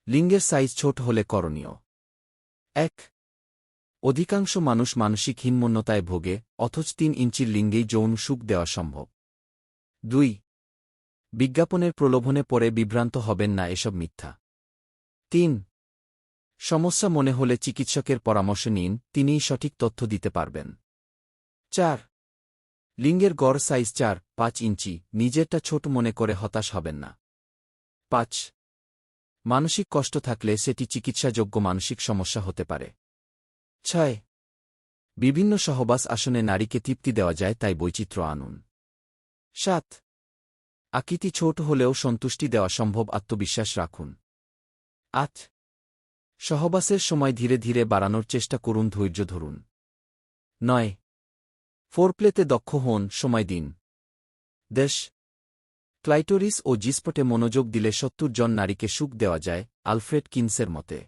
লিঙ্গের সাইজ ছোট হলে করণীয় ১ অধিকাংশ মানুষ মানসিক হীনমন্যতায় ভোগে, অথচ ৩ ইঞ্চির লিঙ্গেই যৌন সুখ দেওয়া সম্ভব। ২ বিজ্ঞাপনের প্রলোভনে পড়ে বিভ্রান্ত হবেন না, এসব মিথ্যা। ৩ সমস্যা মনে হলে চিকিৎসকের পরামর্শ নিন, তিনিই সঠিক তথ্য দিতে পারবেন। ৪ লিঙ্গের গড় সাইজ ৪-৫ ইঞ্চি, নিজেরটা ছোট মনে করে হতাশ হবেন না। ৫ মানসিক কষ্ট থাকলে সেটি চিকিৎসাযোগ্য মানসিক সমস্যা হতে পারে। ৬ বিভিন্ন সহবাস আসনে নারীকে তৃপ্তি দেওয়া যায়, তাই বৈচিত্র্য আনুন। ৭ আকৃতি ছোট হলেও সন্তুষ্টি দেওয়া সম্ভব, আত্মবিশ্বাস রাখুন। ৮ সহবাসের সময় ধীরে ধীরে বাড়ানোর চেষ্টা করুন, ধৈর্য ধরুন। ৯ ফোরপ্লেতে দক্ষ হন, সময় দিন। ১০ ক্লাইটোরিস ও জিস্পটে মনোযোগ দিলে ৭০ জন নারীকে সুখ দেওয়া যায়, আলফ্রেড কিনসের মতে।